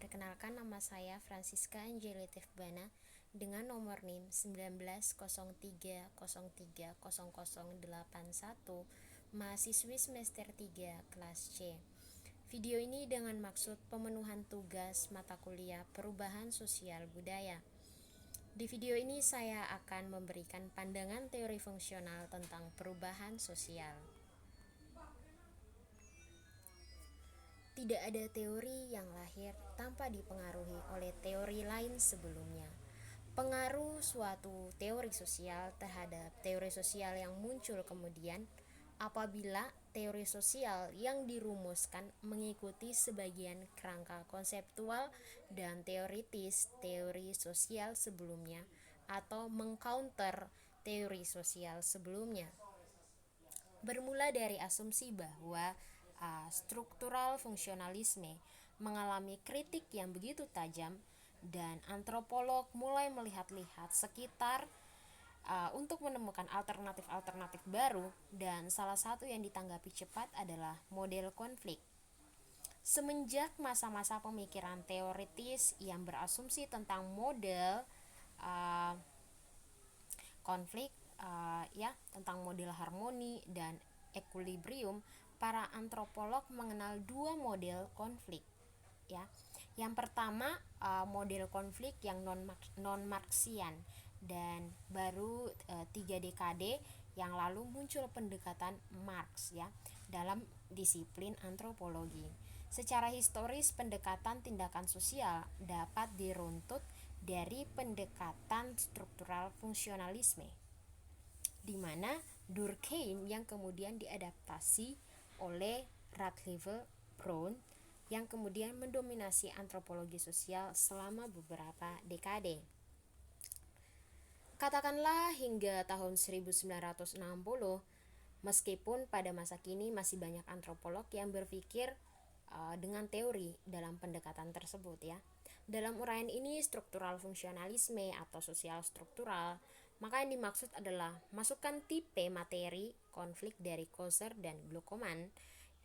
Perkenalkan, nama saya Francisca Angelita Fbana dengan nomor NIM 1903030081, mahasiswi semester 3 kelas C. Video ini dengan maksud pemenuhan tugas mata kuliah Perubahan Sosial Budaya. Di video ini saya akan memberikan pandangan teori fungsional tentang perubahan sosial. Tidak ada teori yang lahir tanpa dipengaruhi oleh teori lain sebelumnya. Pengaruh suatu teori sosial terhadap teori sosial yang muncul kemudian apabila teori sosial yang dirumuskan mengikuti sebagian kerangka konseptual dan teoritis teori sosial sebelumnya atau mengcounter teori sosial sebelumnya. Bermula dari asumsi bahwa struktural fungsionalisme mengalami kritik yang begitu tajam dan antropolog mulai melihat-lihat sekitar untuk menemukan alternatif-alternatif baru, dan salah satu yang ditanggapi cepat adalah model konflik. Semenjak masa-masa pemikiran teoritis yang berasumsi tentang model uh, konflik, tentang model harmoni dan equilibrium, para antropolog mengenal dua model konflik, ya. Yang pertama, model konflik yang non Marxian, dan baru 3 dekade yang lalu muncul pendekatan Marx, ya, dalam disiplin antropologi. Secara historis, pendekatan tindakan sosial dapat diruntut dari pendekatan struktural fungsionalisme, di mana Durkheim yang kemudian diadaptasi oleh Radcliffe Brown yang kemudian mendominasi antropologi sosial selama beberapa dekade. Katakanlah hingga tahun 1960, meskipun pada masa kini masih banyak antropolog yang berpikir dengan teori dalam pendekatan tersebut, ya. Dalam uraian ini, struktural fungsionalisme atau sosial struktural, maka yang dimaksud adalah masukan tipe materi konflik dari Coser dan Gluckman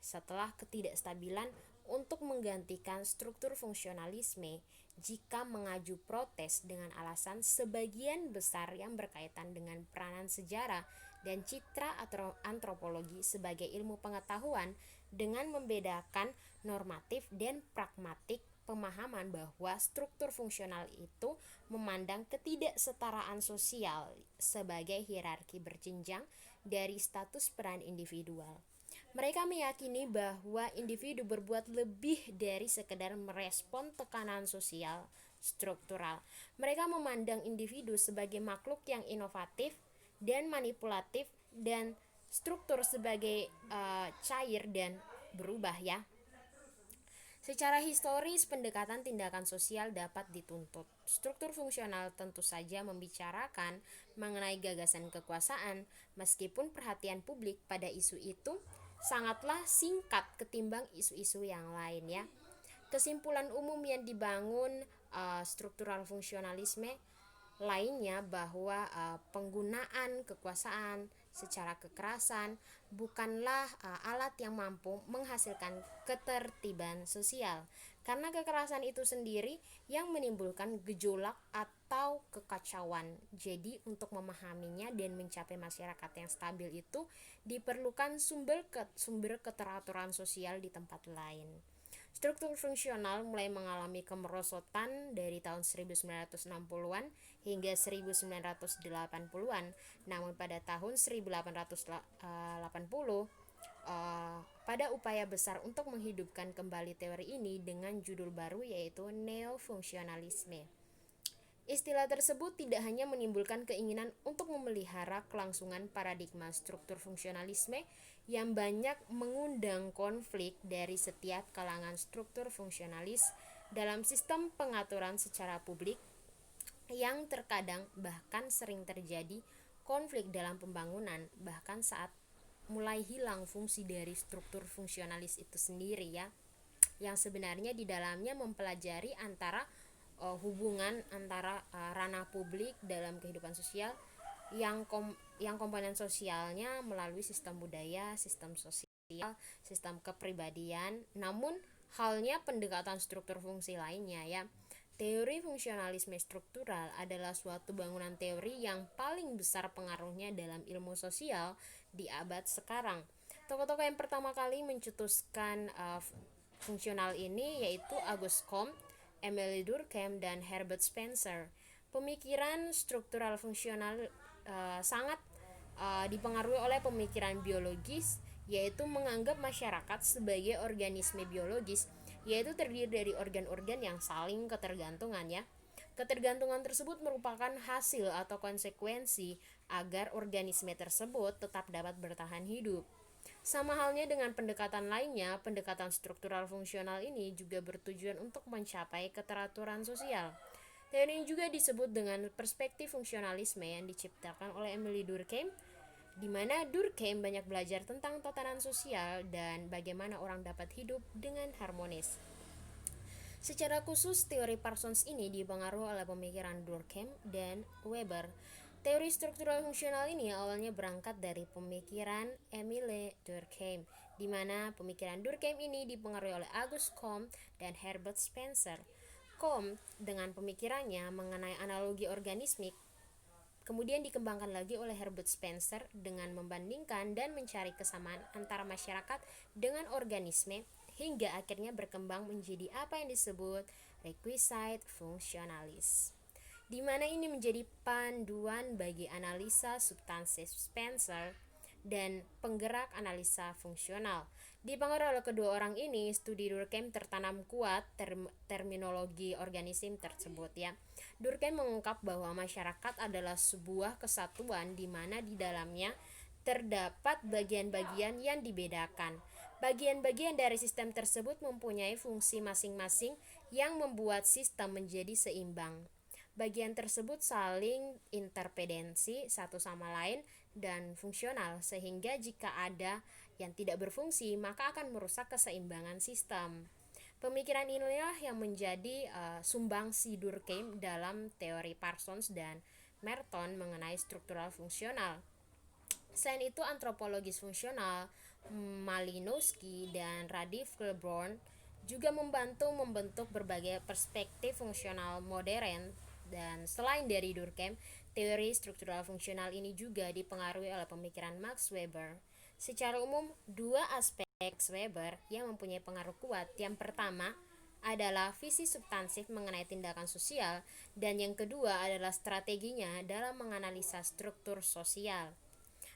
setelah ketidakstabilan untuk menggantikan struktur fungsionalisme jika mengaju protes dengan alasan sebagian besar yang berkaitan dengan peranan sejarah dan citra antropologi sebagai ilmu pengetahuan, dengan membedakan normatif dan pragmatik, pemahaman bahwa struktur fungsional itu memandang ketidaksetaraan sosial sebagai hierarki berjenjang dari status peran individual. Mereka meyakini bahwa individu berbuat lebih dari sekedar merespon tekanan sosial struktural. Mereka memandang individu sebagai makhluk yang inovatif dan manipulatif, dan struktur sebagai cair dan berubah, ya. Secara historis, pendekatan tindakan sosial dapat dituntut. Struktur fungsional tentu saja membicarakan mengenai gagasan kekuasaan, meskipun perhatian publik pada isu itu sangatlah singkat ketimbang isu-isu yang lain, ya. Kesimpulan umum yang dibangun struktural fungsionalisme lainnya bahwa penggunaan kekuasaan secara kekerasan bukanlah alat yang mampu menghasilkan ketertiban sosial, karena kekerasan itu sendiri yang menimbulkan gejolak atau kekacauan. Jadi untuk memahaminya dan mencapai masyarakat yang stabil itu diperlukan sumber keteraturan sosial di tempat lain. Struktur fungsional mulai mengalami kemerosotan dari tahun 1960-an hingga 1980-an. Namun pada tahun 1880, pada upaya besar untuk menghidupkan kembali teori ini dengan judul baru, yaitu neofungsionalisme. Istilah tersebut tidak hanya menimbulkan keinginan untuk memelihara kelangsungan paradigma struktur fungsionalisme yang banyak mengundang konflik dari setiap kalangan struktur fungsionalis dalam sistem pengaturan secara publik, yang terkadang bahkan sering terjadi konflik dalam pembangunan bahkan saat mulai hilang fungsi dari struktur fungsionalis itu sendiri, ya, yang sebenarnya di dalamnya mempelajari antara hubungan antara ranah publik dalam kehidupan sosial yang komponen sosialnya melalui sistem budaya, sistem sosial, sistem kepribadian, namun Halnya pendekatan struktur fungsi lainnya ya. Teori fungsionalisme struktural adalah suatu bangunan teori yang paling besar pengaruhnya dalam ilmu sosial di abad sekarang. Tokoh-tokoh yang pertama kali mencetuskan fungsional ini yaitu Auguste Comte, Emile Durkheim, dan Herbert Spencer. Pemikiran struktural fungsional sangat dipengaruhi oleh pemikiran biologis, yaitu menganggap masyarakat sebagai organisme biologis, yaitu terdiri dari organ-organ yang saling ketergantungan ya. Ketergantungan tersebut merupakan hasil atau konsekuensi agar organisme tersebut tetap dapat bertahan hidup. Sama halnya dengan pendekatan lainnya, pendekatan struktural fungsional ini juga bertujuan untuk mencapai keteraturan sosial. Teori ini juga disebut dengan perspektif fungsionalisme yang diciptakan oleh Emile Durkheim, di mana Durkheim banyak belajar tentang tatanan sosial dan bagaimana orang dapat hidup dengan harmonis. Secara khusus, teori Parsons ini dipengaruhi oleh pemikiran Durkheim dan Weber. Teori struktural fungsional ini awalnya berangkat dari pemikiran Emile Durkheim, di mana pemikiran Durkheim ini dipengaruhi oleh Auguste Comte dan Herbert Spencer. Comte dengan pemikirannya mengenai analogi organismik kemudian dikembangkan lagi oleh Herbert Spencer dengan membandingkan dan mencari kesamaan antara masyarakat dengan organisme hingga akhirnya berkembang menjadi apa yang disebut requisite functionalis, di mana ini menjadi panduan bagi analisa substansi Spencer dan penggerak analisa fungsional. Dipengaruhi oleh kedua orang ini, studi Durkheim tertanam kuat terminologi organisme tersebut ya. Durkheim mengungkap bahwa masyarakat adalah sebuah kesatuan di mana di dalamnya terdapat bagian-bagian yang dibedakan. Bagian-bagian dari sistem tersebut mempunyai fungsi masing-masing yang membuat sistem menjadi seimbang. Bagian tersebut saling interdependensi satu sama lain dan fungsional, sehingga jika ada yang tidak berfungsi maka akan merusak keseimbangan sistem. Pemikiran inilah yang menjadi sumbangsi Durkheim dalam teori Parsons dan Merton mengenai struktural fungsional. Selain itu, antropologis fungsional Malinowski dan Radif Kilborn juga membantu membentuk berbagai perspektif fungsional modern. Dan selain dari Durkheim, teori struktural fungsional ini juga dipengaruhi oleh pemikiran Max Weber. Secara umum, dua aspek Weber yang mempunyai pengaruh kuat. Yang pertama adalah visi substansif mengenai tindakan sosial, dan yang kedua adalah strateginya dalam menganalisa struktur sosial.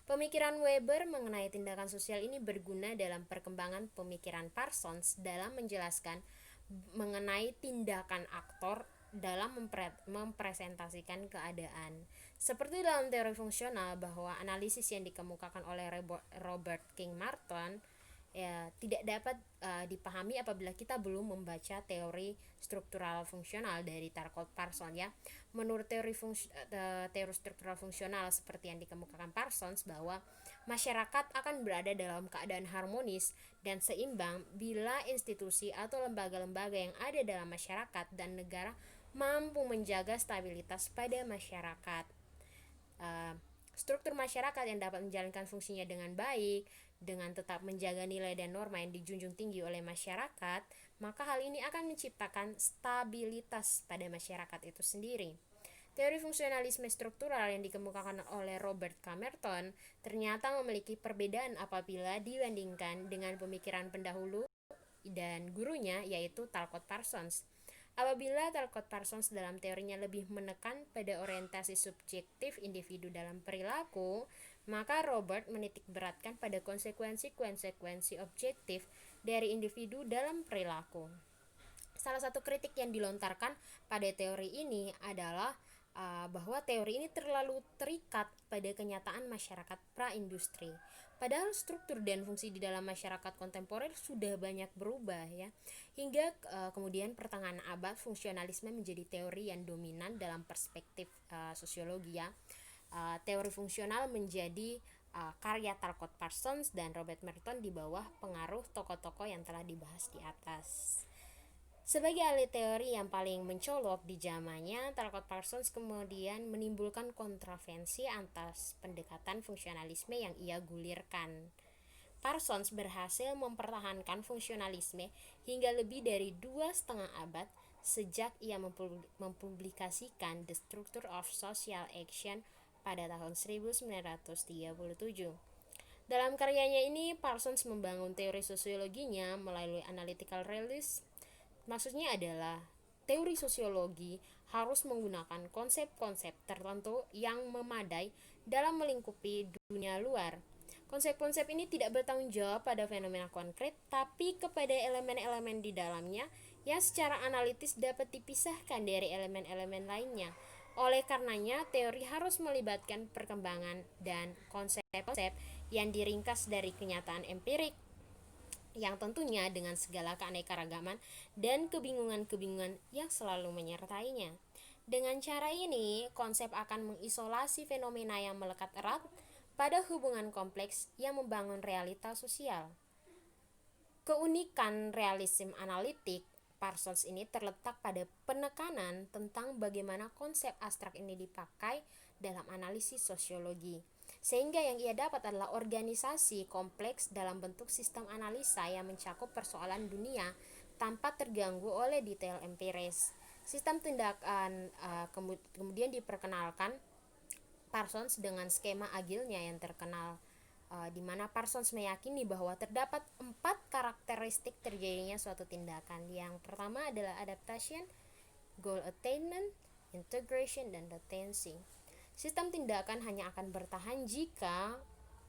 Pemikiran Weber mengenai tindakan sosial ini berguna dalam perkembangan pemikiran Parsons dalam menjelaskan mengenai tindakan aktor dalam mempresentasikan keadaan. Seperti dalam teori fungsional bahwa analisis yang dikemukakan oleh Robert King Martin tidak dapat dipahami apabila kita belum membaca teori struktural fungsional dari Talcott Parsons ya. Menurut teori struktural fungsional seperti yang dikemukakan Parsons bahwa masyarakat akan berada dalam keadaan harmonis dan seimbang bila institusi atau lembaga-lembaga yang ada dalam masyarakat dan negara mampu menjaga stabilitas pada masyarakat. Struktur masyarakat yang dapat menjalankan fungsinya dengan baik, dengan tetap menjaga nilai dan norma yang dijunjung tinggi oleh masyarakat, maka hal ini akan menciptakan stabilitas pada masyarakat itu sendiri. Teori fungsionalisme struktural yang dikemukakan oleh Robert Camerton ternyata memiliki perbedaan apabila dibandingkan dengan pemikiran pendahulu dan gurunya yaitu Talcott Parsons. Apabila Talcott Parsons dalam teorinya lebih menekan pada orientasi subjektif individu dalam perilaku, maka Robert menitik beratkan pada konsekuensi-konsekuensi objektif dari individu dalam perilaku. Salah satu kritik yang dilontarkan pada teori ini adalah bahwa teori ini terlalu terikat pada kenyataan masyarakat pra-industri. Padahal struktur dan fungsi di dalam masyarakat kontemporer sudah banyak berubah ya. Hingga kemudian pertengahan abad fungsionalisme menjadi teori yang dominan dalam perspektif sosiologi ya. Teori fungsional menjadi karya Talcott Parsons dan Robert Merton di bawah pengaruh tokoh-tokoh yang telah dibahas di atas. Sebagai ahli teori yang paling mencolok di zamannya, Talcott Parsons kemudian menimbulkan kontroversi atas pendekatan fungsionalisme yang ia gulirkan. Parsons berhasil mempertahankan fungsionalisme hingga lebih dari 2,5 abad sejak ia mempublikasikan The Structure of Social Action pada tahun 1937. Dalam karyanya ini, Parsons membangun teori sosiologinya melalui analytical realism. Maksudnya adalah teori sosiologi harus menggunakan konsep-konsep tertentu yang memadai dalam melingkupi dunia luar. Konsep-konsep ini tidak bertanggung jawab pada fenomena konkret, tapi kepada elemen-elemen di dalamnya yang secara analitis dapat dipisahkan dari elemen-elemen lainnya. Oleh karenanya, teori harus melibatkan perkembangan dan konsep-konsep yang diringkas dari kenyataan empirik, yang tentunya dengan segala keanekaragaman dan kebingungan-kebingungan yang selalu menyertainya. Dengan cara ini, konsep akan mengisolasi fenomena yang melekat erat pada hubungan kompleks yang membangun realitas sosial. Keunikan realisme analitik Parsons ini terletak pada penekanan tentang bagaimana konsep abstrak ini dipakai dalam analisis sosiologi, sehingga yang ia dapat adalah organisasi kompleks dalam bentuk sistem analisa yang mencakup persoalan dunia tanpa terganggu oleh detail empiris. Sistem tindakan kemudian diperkenalkan Parsons dengan skema agilnya yang terkenal, di mana Parsons meyakini bahwa terdapat 4 karakteristik terjadinya suatu tindakan. Yang pertama adalah adaptation, goal attainment, integration, dan latency. Sistem tindakan hanya akan bertahan jika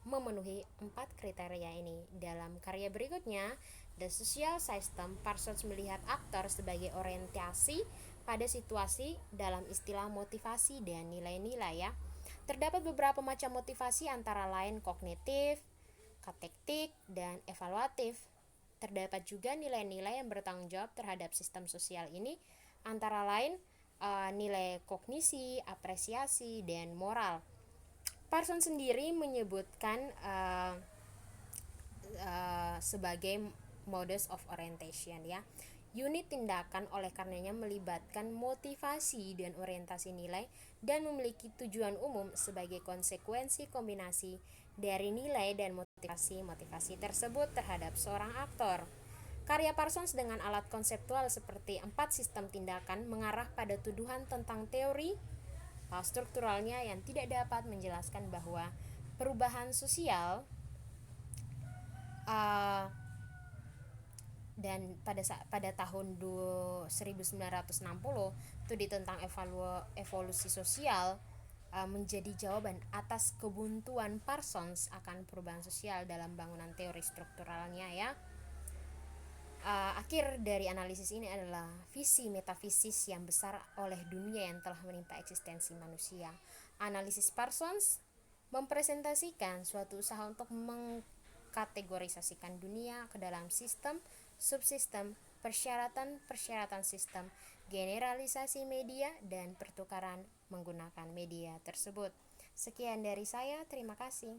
memenuhi 4 kriteria ini. Dalam karya berikutnya, The Social System, Parsons melihat aktor sebagai orientasi pada situasi dalam istilah motivasi dan nilai-nilai ya. Terdapat beberapa macam motivasi antara lain kognitif, katektik, dan evaluatif. Terdapat juga nilai-nilai yang bertanggung jawab terhadap sistem sosial ini, antara lain nilai kognisi, apresiasi, dan moral. Parsons sendiri menyebutkan sebagai modus of orientation ya. Unit tindakan oleh karenanya melibatkan motivasi dan orientasi nilai dan memiliki tujuan umum sebagai konsekuensi kombinasi dari nilai dan motivasi tersebut terhadap seorang aktor. Karya Parsons dengan alat konseptual seperti 4 sistem tindakan mengarah pada tuduhan tentang teori strukturalnya yang tidak dapat menjelaskan bahwa perubahan sosial dan pada tahun 1960 studi tentang evolusi sosial menjadi jawaban atas kebuntuan Parsons akan perubahan sosial dalam bangunan teori strukturalnya ya. Akhir dari analisis ini adalah visi metafisis yang besar oleh dunia yang telah menimpa eksistensi manusia. Analisis Parsons mempresentasikan suatu usaha untuk mengkategorisasikan dunia ke dalam sistem, subsistem, persyaratan sistem, generalisasi media, dan pertukaran menggunakan media tersebut. Sekian dari saya, terima kasih.